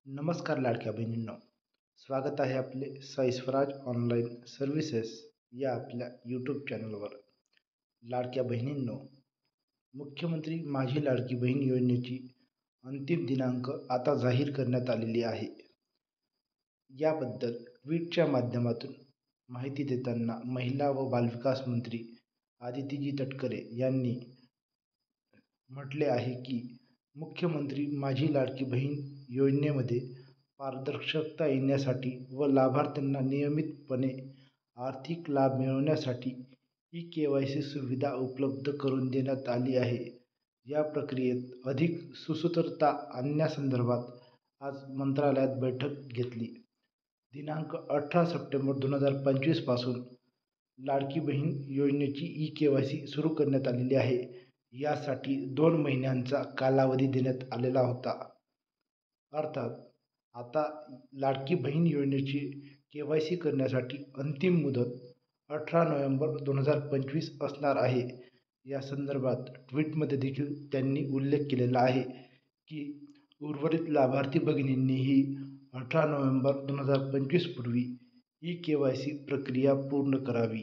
नमस्कार लाडक्या बहिणींनो, स्वागत आहे आपले साई स्वराज ऑनलाईन सर्व्हिसेस या आपल्या यूट्यूब चॅनलवर. लाडक्या बहिणींनो, मुख्यमंत्री माझी लाडकी बहीण योजनेची अंतिम दिनांक आता जाहीर करण्यात आलेली आहे. याबद्दल ट्विटच्या माध्यमातून माहिती देताना महिला व बालविकास मंत्री आदितीजी तटकरे यांनी म्हटले आहे की मुख्यमंत्री माझी लाडकी बहीण योजनेमध्ये पारदर्शकता येण्यासाठी व लाभार्थ्यांना नियमितपणे आर्थिक लाभ मिळवण्यासाठी ई-केवायसी सुविधा उपलब्ध करून देण्यात आली आहे. या प्रक्रियेत अधिक सुसूत्रता आणण्यासंदर्भात आज मंत्रालयात बैठक घेतली. दिनांक 18 सप्टेंबर 2025 पासून लाडकी बहीण योजनेची ई-केवायसी सुरू करण्यात आलेली आहे. यासाठी 2 महिन्यांचा कालावधी देण्यात आलेला होता. अर्थात आता लाडकी बहीण योजनेची केवायसी करण्यासाठी अंतिम मुदत 18 नोव्हेंबर 2025 असणार आहे. या संदर्भात ट्विटमध्ये देखील त्यांनी उल्लेख केलेला आहे की उर्वरित लाभार्थी भगिनींनीही 18 नोव्हेंबर 2025 पूर्वी ई-केवायसी प्रक्रिया पूर्ण करावी.